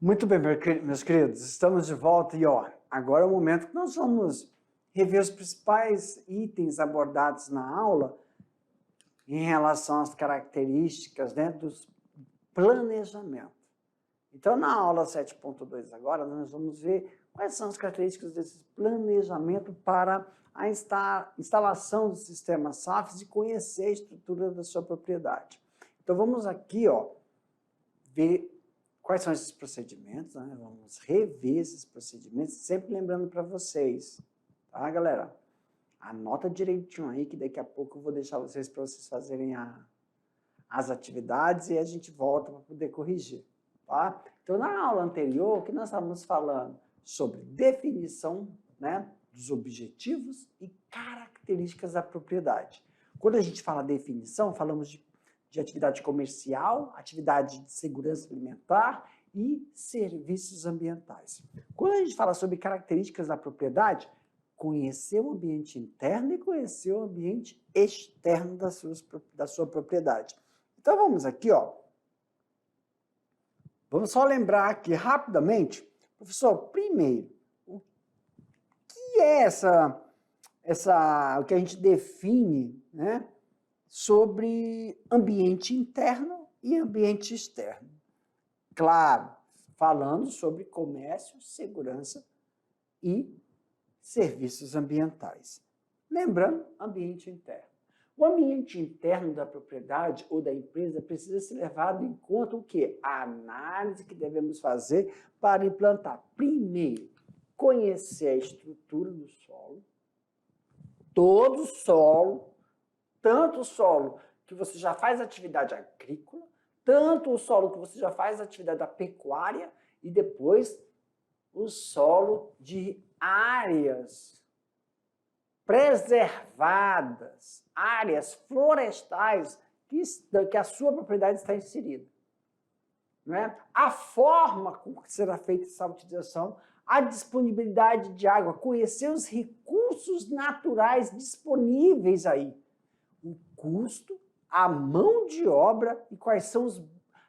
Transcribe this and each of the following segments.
Muito bem, meus queridos, estamos de volta e agora é o momento que nós vamos rever os principais itens abordados na aula em relação às características do planejamento. Então, na aula 7.2 agora, nós vamos ver quais são as características desse planejamento para a instalação do sistema SAFs e conhecer a estrutura da sua propriedade. Então, vamos aqui ver quais são esses procedimentos, né? Vamos rever esses procedimentos, sempre lembrando para vocês, tá, galera? Anota direitinho aí, que daqui a pouco eu vou deixar vocês para vocês fazerem as atividades e a gente volta para poder corrigir, tá? Então, na aula anterior, o que nós estávamos falando? Sobre definição, né, dos objetivos e características da propriedade. Quando a gente fala definição, falamos de atividade comercial, atividade de segurança alimentar e serviços ambientais. Quando a gente fala sobre características da propriedade, conhecer o ambiente interno e conhecer o ambiente externo da sua propriedade. Então vamos aqui, vamos só lembrar aqui rapidamente, professor, primeiro, o que é o que a gente define, né, sobre ambiente interno e ambiente externo. Claro, falando sobre comércio, segurança e serviços ambientais. Lembrando, ambiente interno. O ambiente interno da propriedade ou da empresa precisa ser levado em conta o quê? A análise que devemos fazer para implantar. Primeiro, conhecer a estrutura do solo, todo o solo, tanto o solo que você já faz atividade agrícola, tanto o solo que você já faz atividade da pecuária e depois o solo de áreas preservadas, áreas florestais que a sua propriedade está inserida. Não é? A forma como será feita essa utilização, a disponibilidade de água, conhecer os recursos naturais disponíveis aí, o custo, a mão de obra e quais são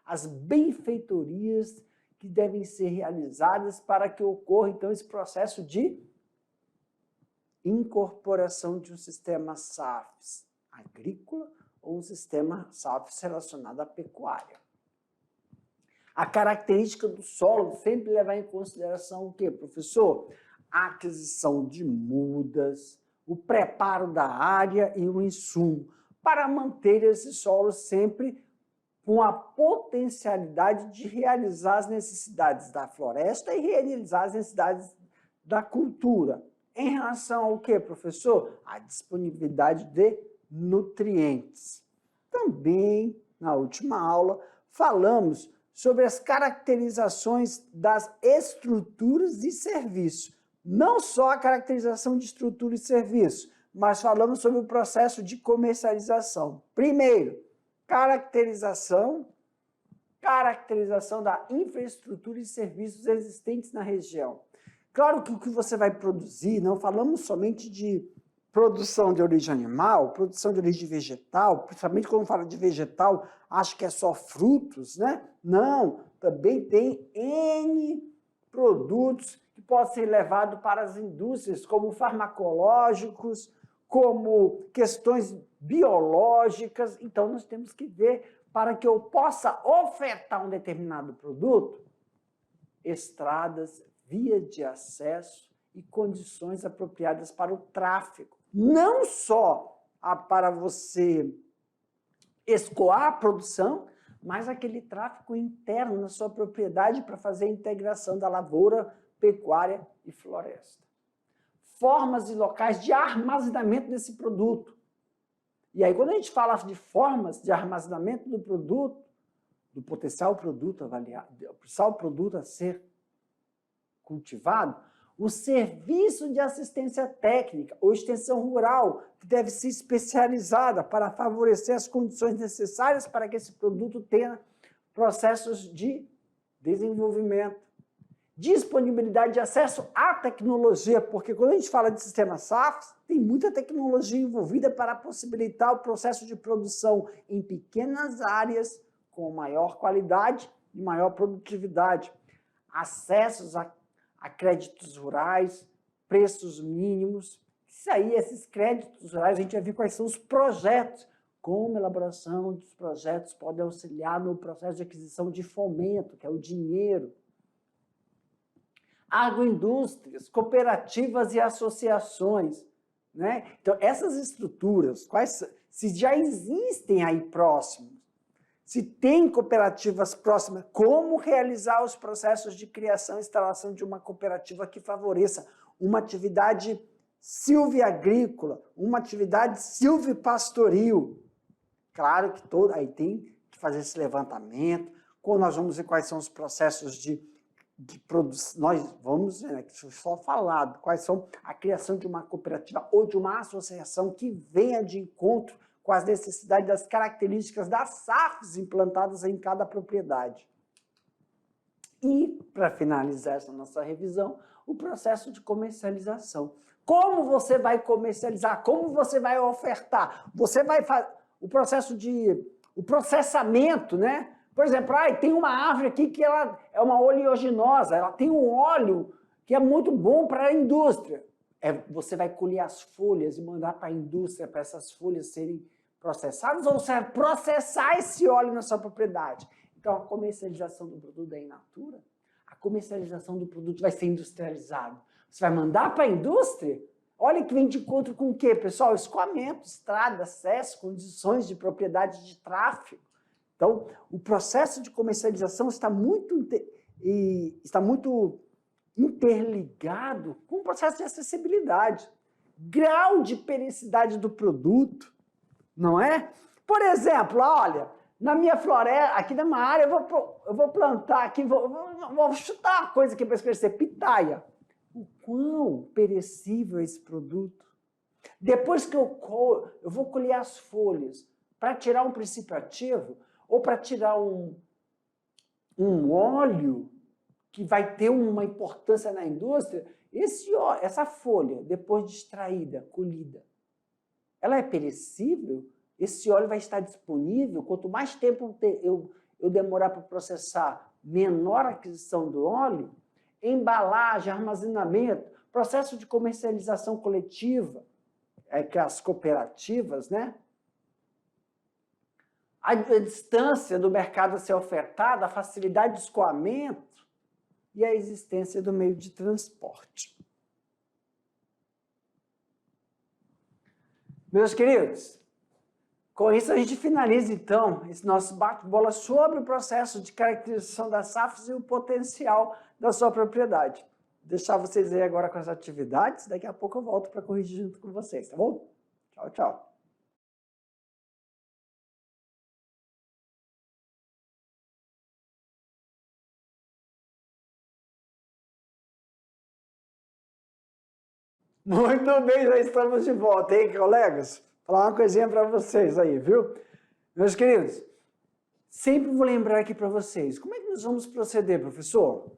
as benfeitorias que devem ser realizadas para que ocorra, então, esse processo de incorporação de um sistema SAFs agrícola ou um sistema SAFs relacionado à pecuária. A característica do solo sempre levar em consideração o quê, professor? A aquisição de mudas, o preparo da área e o insumo, para manter esse solo sempre com a potencialidade de realizar as necessidades da floresta e realizar as necessidades da cultura. Em relação ao quê, professor? A disponibilidade de nutrientes. Também, na última aula, falamos sobre as caracterizações das estruturas e serviços. Não só a caracterização de estrutura e serviço, mas falamos sobre o processo de comercialização. Primeiro, caracterização da infraestrutura e serviços existentes na região. Claro que o que você vai produzir, não falamos somente de produção de origem animal, produção de origem vegetal, principalmente quando fala de vegetal, acho que é só frutos, né? Não, também tem N produtos que podem ser levados para as indústrias, como farmacológicos, como questões biológicas. Então, nós temos que ver, para que eu possa ofertar um determinado produto, estradas, via de acesso e condições apropriadas para o tráfego. Não só para você escoar a produção, mas aquele tráfego interno na sua propriedade para fazer a integração da lavoura, pecuária e floresta. Formas e locais de armazenamento desse produto. E aí, quando a gente fala de formas de armazenamento do produto, do potencial produto avaliado, do potencial produto a ser cultivado, o serviço de assistência técnica ou extensão rural, que deve ser especializada para favorecer as condições necessárias para que esse produto tenha processos de desenvolvimento. Disponibilidade de acesso à tecnologia, porque quando a gente fala de sistema SAFs, tem muita tecnologia envolvida para possibilitar o processo de produção em pequenas áreas, com maior qualidade e maior produtividade. acessos a créditos rurais, preços mínimos. Isso aí, esses créditos rurais, a gente vai ver quais são os projetos, como a elaboração dos projetos pode auxiliar no processo de aquisição de fomento, que é o dinheiro. Agroindústrias, cooperativas e associações, né? Então, essas estruturas, se já existem aí próximos, se tem cooperativas próximas, como realizar os processos de criação e instalação de uma cooperativa que favoreça uma atividade silvia-agrícola, uma atividade silvipastoril. Claro que aí tem que fazer esse levantamento, quando nós vamos ver quais são os processos de produção, nós vamos ver, né, que só falado, quais são a criação de uma cooperativa ou de uma associação que venha de encontro com as necessidades, das características das SAFs implantadas em cada propriedade. E, para finalizar essa nossa revisão, o processo de comercialização. Como você vai comercializar? Como você vai ofertar? Você vai fazer o processamento, né? Por exemplo, tem uma árvore aqui que ela é uma oleaginosa, ela tem um óleo que é muito bom para a indústria. Você vai colher as folhas e mandar para a indústria, para essas folhas serem processadas, ou você vai processar esse óleo na sua propriedade. Então, a comercialização do produto é in natura, a comercialização do produto vai ser industrializado. Você vai mandar para a indústria? Olha que vem de encontro com o quê, pessoal? Escoamento, estrada, acesso, condições de propriedade de tráfego. Então, o processo de comercialização está muito interligado com o processo de acessibilidade, grau de periodicidade do produto, não é? Por exemplo, olha, na minha floresta, aqui na minha área, eu vou plantar aqui, vou chutar uma coisa aqui para esclarecer, pitaia. O quão perecível é esse produto? Depois que eu vou colher as folhas para tirar um princípio ativo, ou para tirar um óleo que vai ter uma importância na indústria, essa folha, depois de extraída, colhida, ela é perecível? Esse óleo vai estar disponível? Quanto mais tempo eu demorar para processar, menor a aquisição do óleo. Embalagem, armazenamento, processo de comercialização coletiva, que as cooperativas, né? A distância do mercado a ser ofertado, a facilidade de escoamento e a existência do meio de transporte. Meus queridos, com isso a gente finaliza, então, esse nosso bate-bola sobre o processo de caracterização das SAFs e o potencial da sua propriedade. Vou deixar vocês aí agora com as atividades, daqui a pouco eu volto para corrigir junto com vocês, tá bom? Tchau, tchau. Muito bem, já estamos de volta, hein, colegas? Vou falar uma coisinha para vocês aí, viu? Meus queridos, sempre vou lembrar aqui para vocês, como é que nós vamos proceder, professor?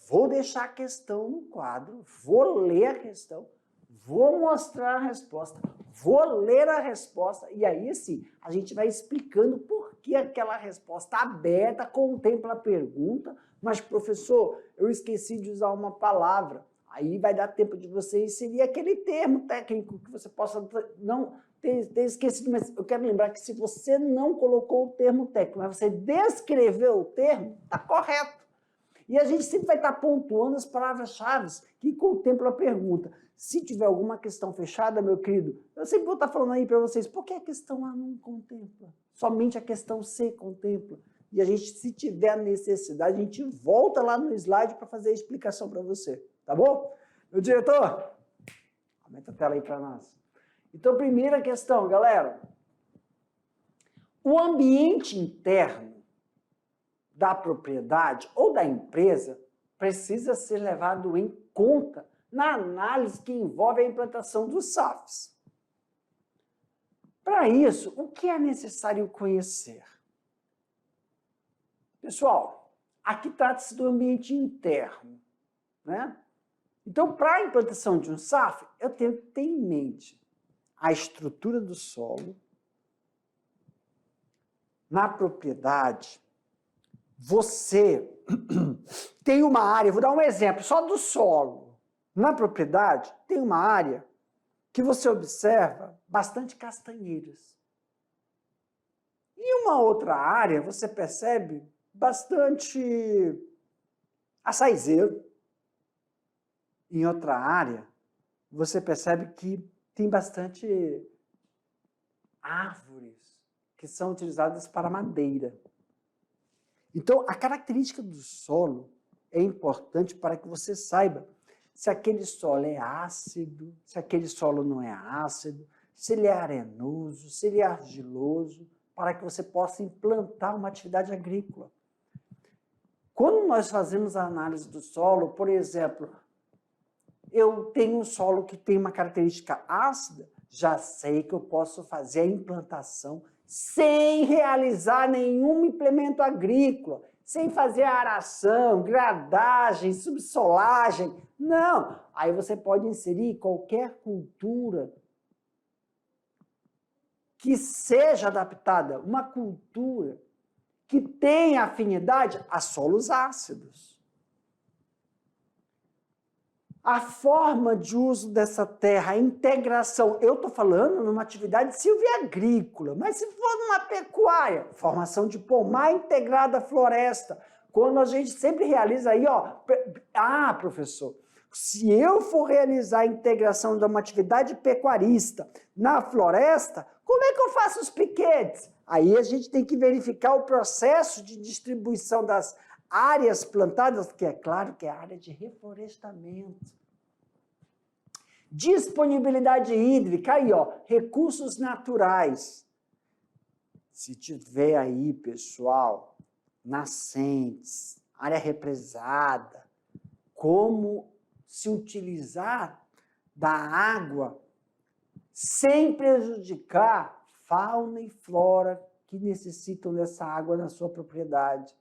Vou deixar a questão no quadro, vou ler a questão, vou mostrar a resposta, vou ler a resposta, e aí sim, a gente vai explicando por que aquela resposta aberta contempla a pergunta, mas, professor, eu esqueci de usar uma palavra. Aí vai dar tempo de você inserir aquele termo técnico que você possa não ter esquecido, mas eu quero lembrar que se você não colocou o termo técnico, mas você descreveu o termo, está correto. E a gente sempre vai estar pontuando as palavras-chave que contemplam a pergunta. Se tiver alguma questão fechada, meu querido, eu sempre vou estar falando aí para vocês, por que a questão A não contempla? Somente a questão C contempla. E a gente, se tiver necessidade, a gente volta lá no slide para fazer a explicação para você. Tá bom? Meu diretor, aumenta a tela aí para nós. Então, primeira questão, galera. O ambiente interno da propriedade ou da empresa precisa ser levado em conta na análise que envolve a implantação dos SAFs. Para isso, o que é necessário conhecer? Pessoal, aqui trata-se do ambiente interno, né? Então, para a implantação de um SAF, eu tenho que ter em mente a estrutura do solo, na propriedade, você tem uma área, vou dar um exemplo, só do solo. Na propriedade, tem uma área que você observa bastante castanheiras. Em uma outra área, você percebe bastante açaizeiro. Em outra área, você percebe que tem bastante árvores que são utilizadas para madeira. Então, a característica do solo é importante para que você saiba se aquele solo é ácido, se aquele solo não é ácido, se ele é arenoso, se ele é argiloso, para que você possa implantar uma atividade agrícola. Quando nós fazemos a análise do solo, por exemplo, eu tenho um solo que tem uma característica ácida, já sei que eu posso fazer a implantação sem realizar nenhum implemento agrícola, sem fazer aração, gradagem, subsolagem. Não! Aí você pode inserir qualquer cultura que seja adaptada, uma cultura que tenha afinidade a solos ácidos. A forma de uso dessa terra, a integração, eu estou falando numa atividade silvia-agrícola, mas se for numa pecuária, formação de pomar integrada à floresta, quando a gente sempre realiza aí, professor, se eu for realizar a integração de uma atividade pecuarista na floresta, como é que eu faço os piquetes? Aí a gente tem que verificar o processo de distribuição das áreas plantadas, que é claro que é a área de reflorestamento. Disponibilidade hídrica, aí, recursos naturais. Se tiver aí, pessoal, nascentes, área represada, como se utilizar da água sem prejudicar fauna e flora que necessitam dessa água na sua propriedade,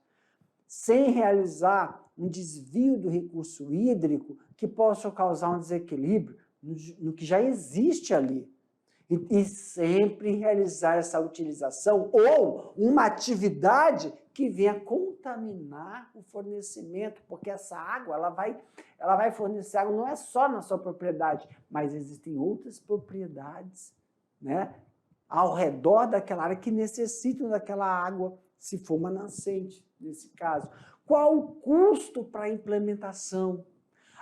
sem realizar um desvio do recurso hídrico que possa causar um desequilíbrio no que já existe ali. E sempre realizar essa utilização ou uma atividade que venha contaminar o fornecimento, porque essa água ela vai fornecer água não é só na sua propriedade, mas existem outras propriedades, né, ao redor daquela área que necessitam daquela água, se for uma nascente, nesse caso. Qual o custo para a implementação?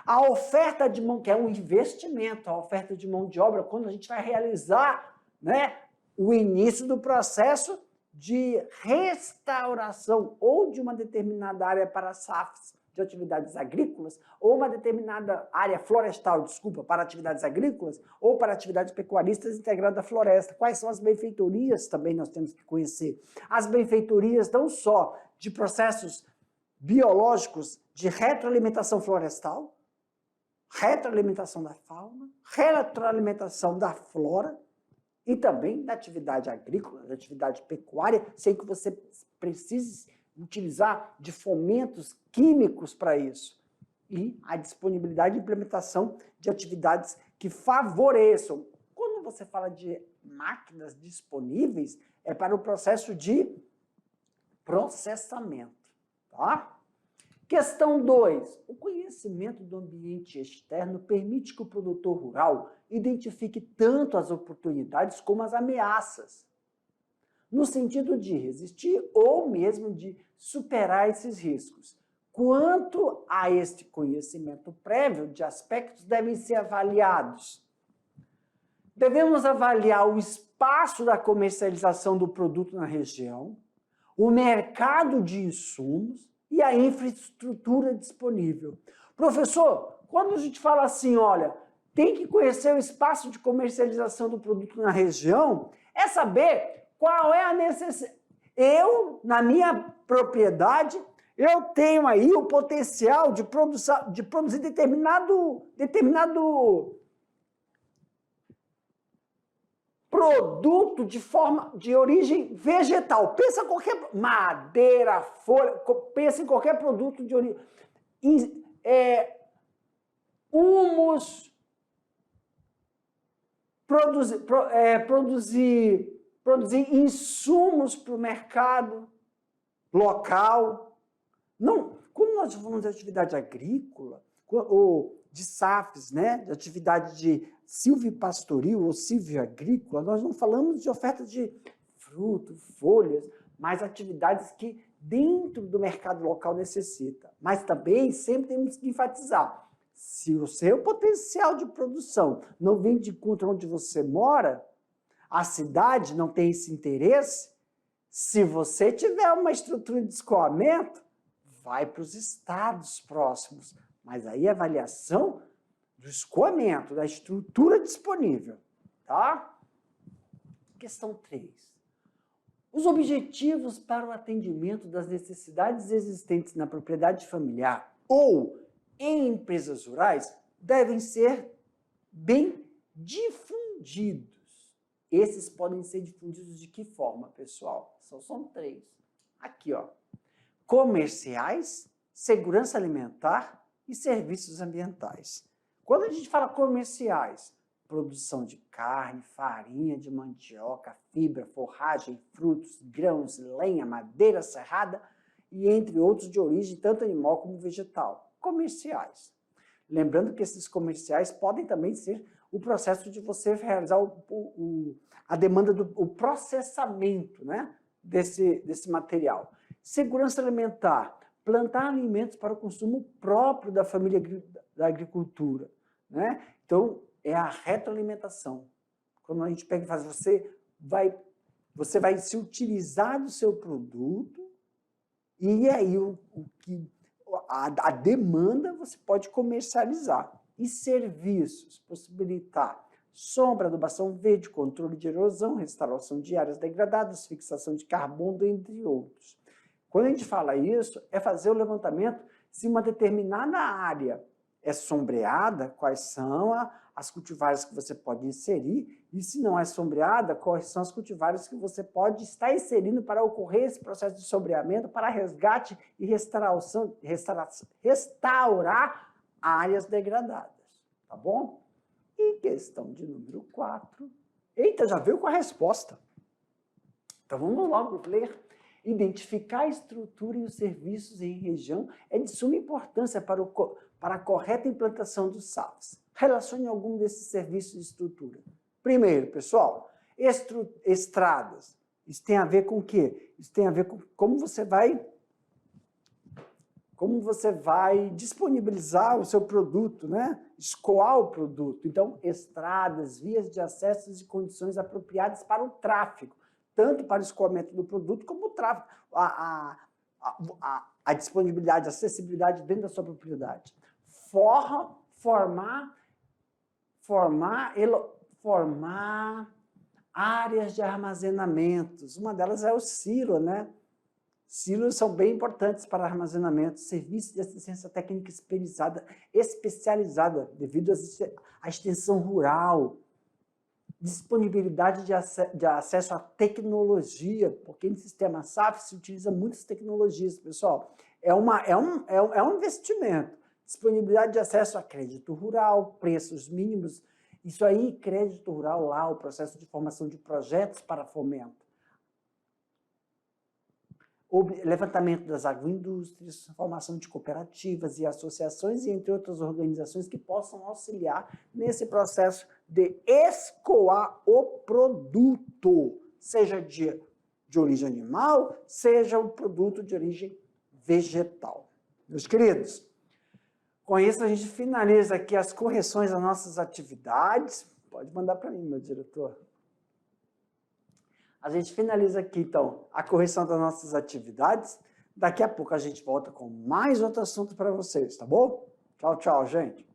A oferta de mão, que é um investimento, a oferta de mão de obra, quando a gente vai realizar, né, o início do processo de restauração ou de uma determinada área para SAFs de atividades agrícolas, ou uma determinada área florestal, para atividades agrícolas, ou para atividades pecuaristas integradas à floresta. Quais são as benfeitorias também nós temos que conhecer. As benfeitorias não só de processos biológicos de retroalimentação florestal, retroalimentação da fauna, retroalimentação da flora e também da atividade agrícola, da atividade pecuária, sem que você precise utilizar de fomentos químicos para isso. E a disponibilidade e implementação de atividades que favoreçam. Quando você fala de máquinas disponíveis, é para o processo de processamento, tá? Questão 2. O conhecimento do ambiente externo permite que o produtor rural identifique tanto as oportunidades como as ameaças, no sentido de resistir ou mesmo de superar esses riscos. Quanto a este conhecimento prévio de aspectos devem ser avaliados? Devemos avaliar o espaço da comercialização do produto na região, o mercado de insumos, e a infraestrutura disponível. Professor, quando a gente fala assim, olha, tem que conhecer o espaço de comercialização do produto na região, é saber qual é a necessidade. Eu, na minha propriedade, eu tenho aí o potencial de produzir determinado produto de origem vegetal. Pensa em qualquer madeira, folha, pensa em qualquer produto de origem. Humus, produzir insumos para o mercado local, Não, quando nós falamos de atividade agrícola, ou de SAFs, né, de atividade de silvipastoril ou silvioagrícola, nós não falamos de oferta de frutos, folhas, mas atividades que dentro do mercado local necessita. Mas também sempre temos que enfatizar, se o seu potencial de produção não vem de encontro onde você mora, a cidade não tem esse interesse, se você tiver uma estrutura de escoamento, vai para os estados próximos. Mas aí a avaliação do escoamento, da estrutura disponível. Tá? Questão 3. Os objetivos para o atendimento das necessidades existentes na propriedade familiar ou em empresas rurais devem ser bem difundidos. Esses podem ser difundidos de que forma, pessoal? São 3. Aqui, ó. Comerciais, segurança alimentar e serviços ambientais. Quando a gente fala comerciais, produção de carne, farinha de mandioca, fibra, forragem, frutos, grãos, lenha, madeira serrada e entre outros de origem tanto animal como vegetal. Comerciais. Lembrando que esses comerciais podem também ser o processo de você realizar a demanda do processamento, né, desse material. Segurança alimentar, plantar alimentos para o consumo próprio da família da agricultura, né? Então, é a retroalimentação. Quando a gente pega e faz, você vai se utilizar do seu produto e aí a demanda você pode comercializar. E serviços, possibilitar sombra, adubação verde, controle de erosão, restauração de áreas degradadas, fixação de carbono, entre outros. Quando a gente fala isso, é fazer o levantamento se uma determinada área é sombreada, quais são as cultivares que você pode inserir, e se não é sombreada, quais são as cultivares que você pode estar inserindo para ocorrer esse processo de sombreamento, para resgate e restaurar áreas degradadas, tá bom? E questão de número 4. Eita, já veio com a resposta. Então vamos logo ler. Identificar a estrutura e os serviços em região é de suma importância para a correta implantação dos SAFs. Relacione algum desses serviços de estrutura. Primeiro, pessoal, estradas. Isso tem a ver com o quê? Isso tem a ver com como você vai disponibilizar o seu produto, né? Escoar o produto. Então, estradas, vias de acesso e condições apropriadas para o tráfego, tanto para o escoamento do produto como o tráfego, a disponibilidade, a acessibilidade dentro da sua propriedade. Formar áreas de armazenamentos. Uma delas é o silo, né? Silos são bem importantes para armazenamento, serviços de assistência técnica especializada devido à extensão rural, disponibilidade de acesso à tecnologia, porque no sistema SAF se utiliza muitas tecnologias, pessoal. É um investimento. Disponibilidade de acesso a crédito rural, preços mínimos. Isso aí, crédito rural lá, o processo de formação de projetos para fomento. Levantamento das agroindústrias, formação de cooperativas e associações, e entre outras organizações que possam auxiliar nesse processo de escoar o produto, seja de origem animal, seja um produto de origem vegetal. Meus queridos, com isso a gente finaliza aqui as correções das nossas atividades. Pode mandar para mim, meu diretor. A gente finaliza aqui, então, a correção das nossas atividades. Daqui a pouco a gente volta com mais outro assunto para vocês, tá bom? Tchau, tchau, gente.